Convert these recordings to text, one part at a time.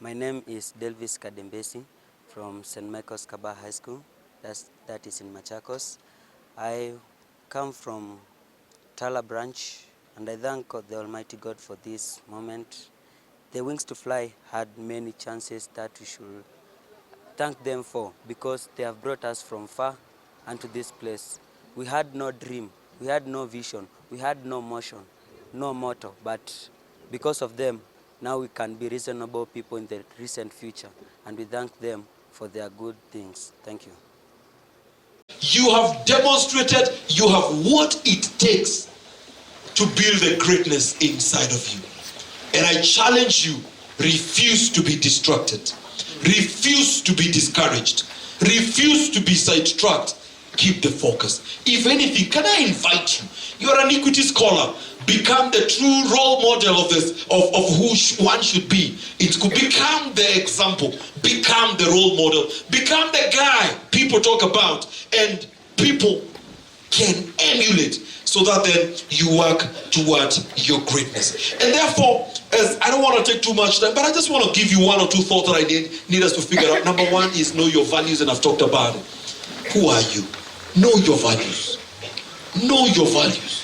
My name is Delvis Kadembesi from St. Michael's Kaba High School, that is in Machakos. I come from Tala branch, and I thank God, the Almighty God, for this moment. The Wings to Fly had many chances that we should thank them for, because they have brought us from far unto this place. We had no dream, we had no vision, we had no motion, no motto, but because of them, now we can be reasonable people in the recent future, and we thank them for their good things. Thank you. You have demonstrated you have what it takes to build the greatness inside of you. And I challenge you, refuse to be distracted. Refuse to be discouraged. Refuse to be sidetracked. Keep the focus. If anything, can I invite you? You are an equity scholar. Become the true role model of this, of who one should be. It could become the example. Become the role model. Become the guy people talk about and people can emulate, so that then you work toward your greatness. And therefore, as I don't want to take too much time, but I just want to give you one or two thoughts that I need us to figure out. Number one is know your values, and I've talked about it. Who are you? Know your values. Know your values.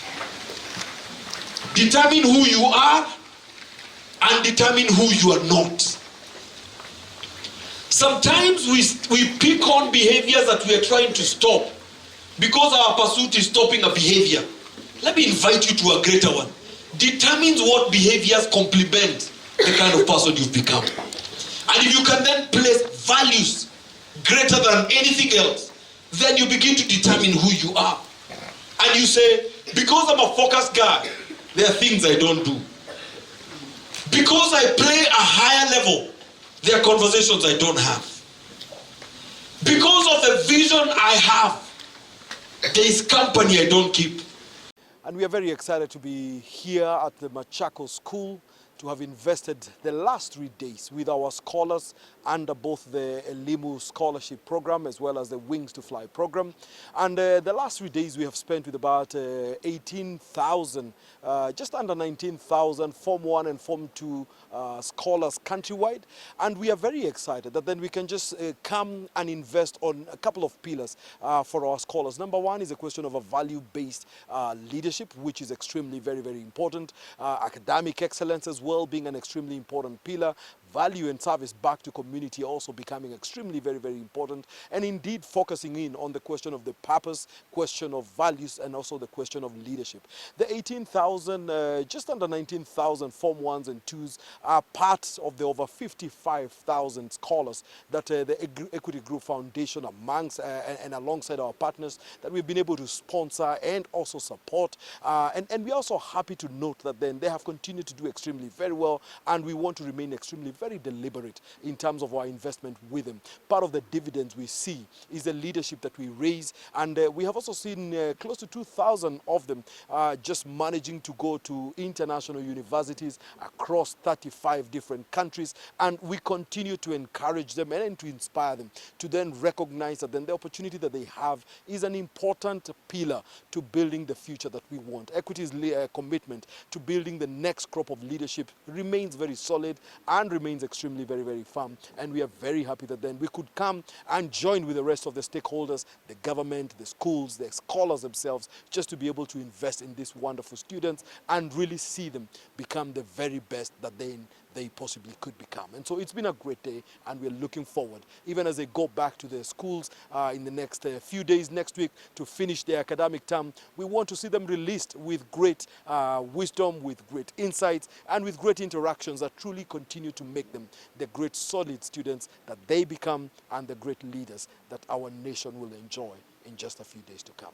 Determine who you are and determine who you are not. Sometimes we pick on behaviors that we are trying to stop because our pursuit is stopping a behavior. Let me invite you to a greater one. Determines what behaviors complement the kind of person you've become. And if you can then place values greater than anything else, then you begin to determine who you are. And you say, because I'm a focused guy, there are things I don't do. Because I play a higher level, there are conversations I don't have. Because of the vision I have, there is company I don't keep. And we are very excited to be here at the Machakos School to have invested the last 3 days with our scholars under both the Elimu Scholarship Program as well as the Wings to Fly program. And the last 3 days we have spent with about 18,000, just under 19,000 Form 1 and Form 2 scholars countrywide. And we are very excited that then we can just come and invest on a couple of pillars for our scholars. Number one is a question of a value-based leadership, which is extremely very, very important. Academic excellence as well being an extremely important pillar. Value and service back to community also becoming extremely very, very important. And indeed focusing in on the question of the purpose, question of values, and also the question of leadership. The 18,000, just under 19,000 Form 1s and 2s are part of the over 55,000 scholars that the Equity Group Foundation amongst and alongside our partners that we've been able to sponsor and also support. And we're also happy to note that then they have continued to do extremely very well, and we want to remain extremely very deliberate in terms of our investment with them. Part of the dividends we see is the leadership that we raise, and we have also seen close to 2,000 of them just managing to go to international universities across 35 different countries, and we continue to encourage them and to inspire them to then recognize that then the opportunity that they have is an important pillar to building the future that we want. Equity's commitment to building the next crop of leadership remains very solid and remains extremely very, very firm. And we are very happy that then we could come and join with the rest of the stakeholders, the government, the schools, the scholars themselves, just to be able to invest in these wonderful students and really see them become the very best that they possibly could become. And so it's been a great day, and we're looking forward, even as they go back to their schools in the next few days, next week, to finish their academic term. We want to see them released with great wisdom, with great insights, and with great interactions that truly continue to make them the great solid students that they become and the great leaders that our nation will enjoy in just a few days to come.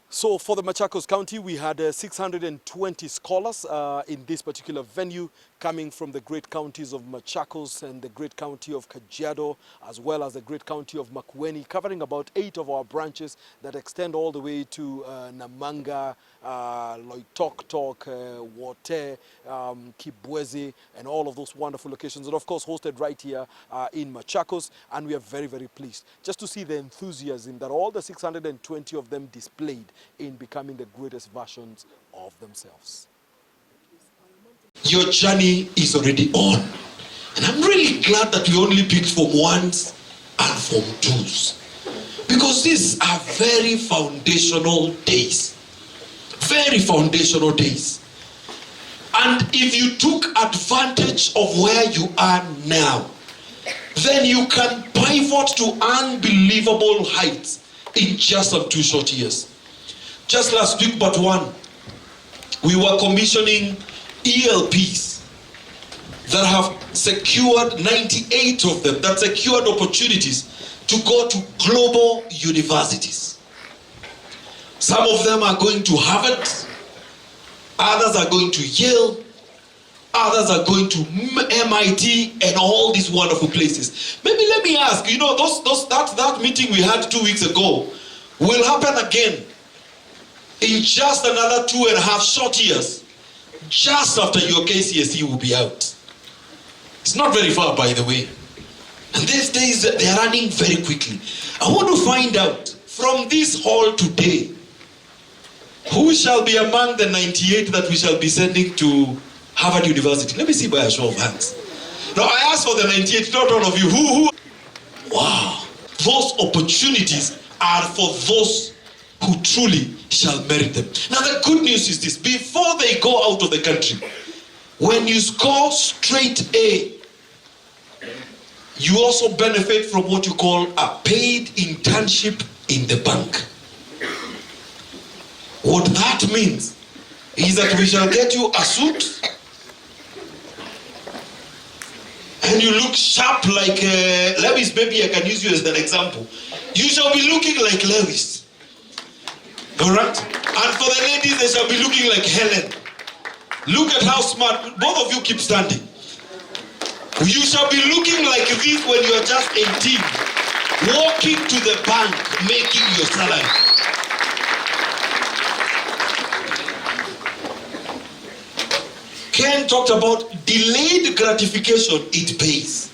So for the Machakos County, we had 620 scholars in this particular venue, coming from the great counties of Machakos and the great county of Kajiado, as well as the great county of Makwiny, covering about 8 of our branches that extend all the way to Namanga, Loitoktok, Wote, Kibwezi, and all of those wonderful locations, and of course hosted right here in Machakos. And we are very, very pleased just to see the enthusiasm that all the 620 of them displayed in becoming the greatest versions of themselves. Your journey is already on. And I'm really glad that we only picked Form 1s and Form 2s. Because these are very foundational days. Very foundational days. And if you took advantage of where you are now, then you can pivot to unbelievable heights in just some 2 short years. Just last week, but one, we were commissioning ELPs that have secured 98 of them, that secured opportunities to go to global universities. Some of them are going to Harvard, others are going to Yale, others are going to MIT and all these wonderful places. Maybe let me ask, you know, that meeting we had 2 weeks ago will happen again in just another 2.5 short years, just after your KCSE will be out. It's not very far, by the way. And these days, they are running very quickly. I want to find out from this hall today, who shall be among the 98 that we shall be sending to Harvard University? Let me see by a show of hands. Now, I asked for the 98, not all of you. Who? Wow. Those opportunities are for those who truly shall merit them. Now, the good news is this. Before they go out of the country, when you score straight A, you also benefit from what you call a paid internship in the bank. What that means is that we shall get you a suit and you look sharp like Lewis. Maybe I can use you as an example. You shall be looking like Lewis. Alright? And for the ladies, they shall be looking like Helen. Look at how smart. Both of you keep standing. You shall be looking like this when you are just 18, walking to the bank, making your salary. Ken talked about delayed gratification. It pays.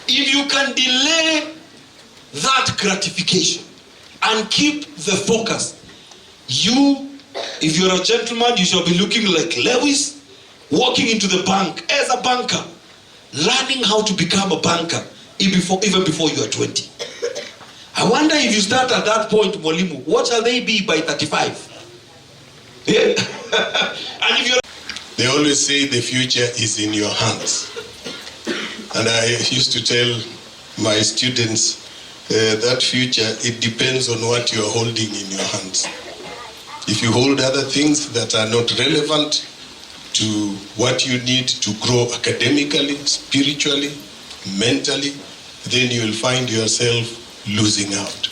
If you can delay that gratification and keep the focus, if you're a gentleman, you shall be looking like Lewis, walking into the bank as a banker, learning how to become a banker even before you are 20. I wonder if you start at that point, Mwalimu, what shall they be by 35? Yeah. And if you're... They always say the future is in your hands. And I used to tell my students that future, it depends on what you are holding in your hands. If you hold other things that are not relevant to what you need to grow academically, spiritually, mentally, then you will find yourself losing out.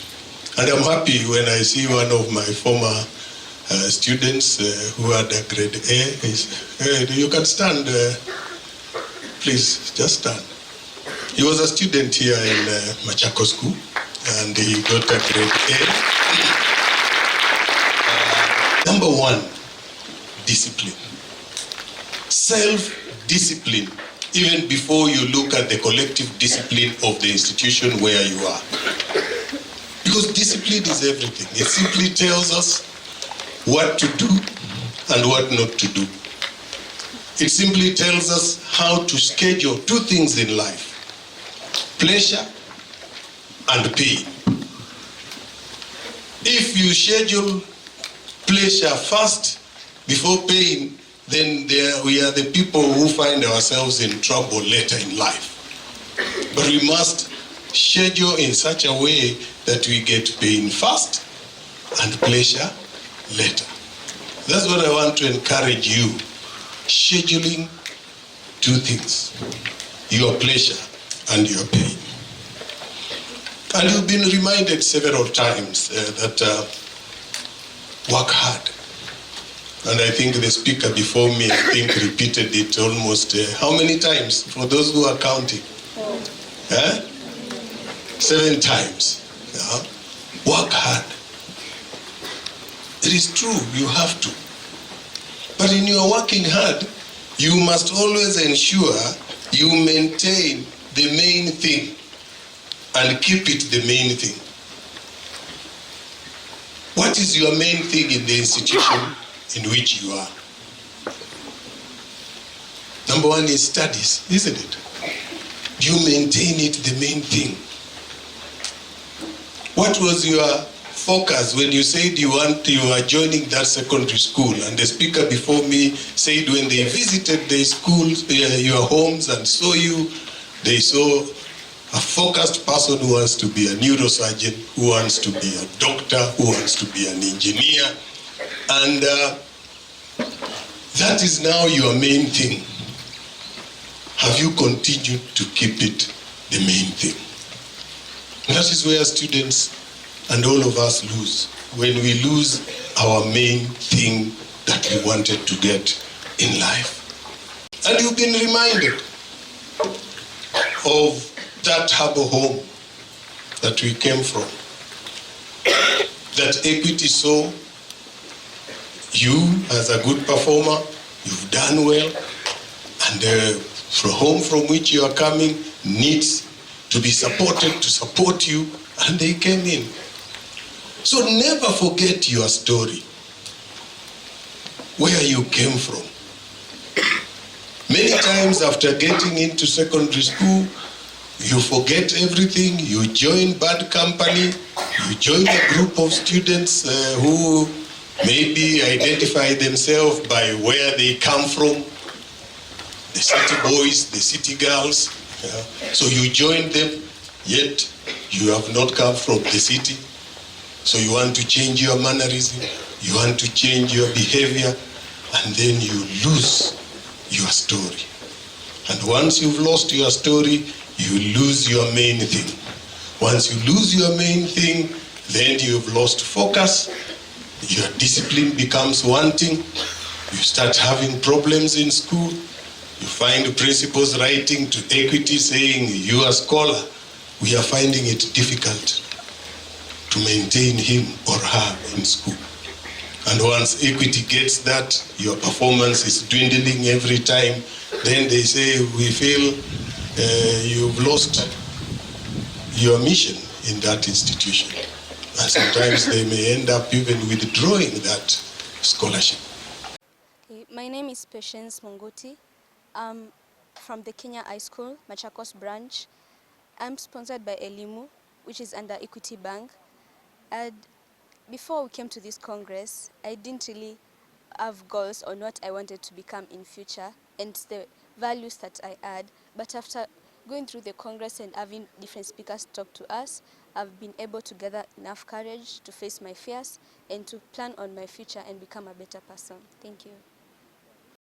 And I'm happy when I see one of my former students who had a grade A. You can stand, please, just stand. He was a student here in Machakos School, and he got a grade A. Number one, discipline. Self-discipline, even before you look at the collective discipline of the institution where you are. Because discipline is everything. It simply tells us what to do and what not to do. It simply tells us how to schedule 2 things in life: pleasure and pain. If you schedule pleasure first before pain, then we are the people who find ourselves in trouble later in life. But we must schedule in such a way that we get pain first and pleasure later. That's what I want to encourage you. Scheduling 2 things: your pleasure and your pain. And you've been reminded several times that work hard. And I think the speaker before me, repeated it almost, how many times, for those who are counting? 7 times. Work hard. It is true, you have to. But in your working hard, you must always ensure you maintain the main thing and keep it the main thing. What is your main thing in the institution in which you are? Number one is studies, isn't it? you maintain it, the main thing. What was your focus when you said you are joining that secondary school? And the speaker before me said when they visited the schools, your homes, and saw you, they saw a focused person who wants to be a neurosurgeon, who wants to be a doctor, who wants to be an engineer. And that is now your main thing. Have you continued to keep it the main thing? And that is where students and all of us lose, when we lose our main thing that we wanted to get in life. And you've been reminded of that humble home that we came from, that Equity saw you as a good performer, you've done well, and the home from which you are coming needs to be supported, to support you, and they came in. So never forget your story, where you came from. Many times after getting into secondary school, you forget everything, you join bad company, you join a group of students who maybe identify themselves by where they come from, the city boys, the city girls. So you join them, yet you have not come from the city. So you want to change your mannerism, you want to change your behavior, and then you lose your story. And once you've lost your story, you lose your main thing. Once you lose your main thing, then you've lost focus, your discipline becomes wanting, you start having problems in school, you find principals writing to Equity saying, you are a scholar, we are finding it difficult to maintain him or her in school. And once Equity gets that, your performance is dwindling every time, then they say, we feel you've lost your mission in that institution. And sometimes they may end up even withdrawing that scholarship. My name is Patience Munguti. I'm from the Kenya High School, Machakos branch. I'm sponsored by Elimu, which is under Equity Bank. And before we came to this Congress, I didn't really have goals on what I wanted to become in future and the values that I had. But after going through the Congress and having different speakers talk to us, I've been able to gather enough courage to face my fears and to plan on my future and become a better person. Thank you.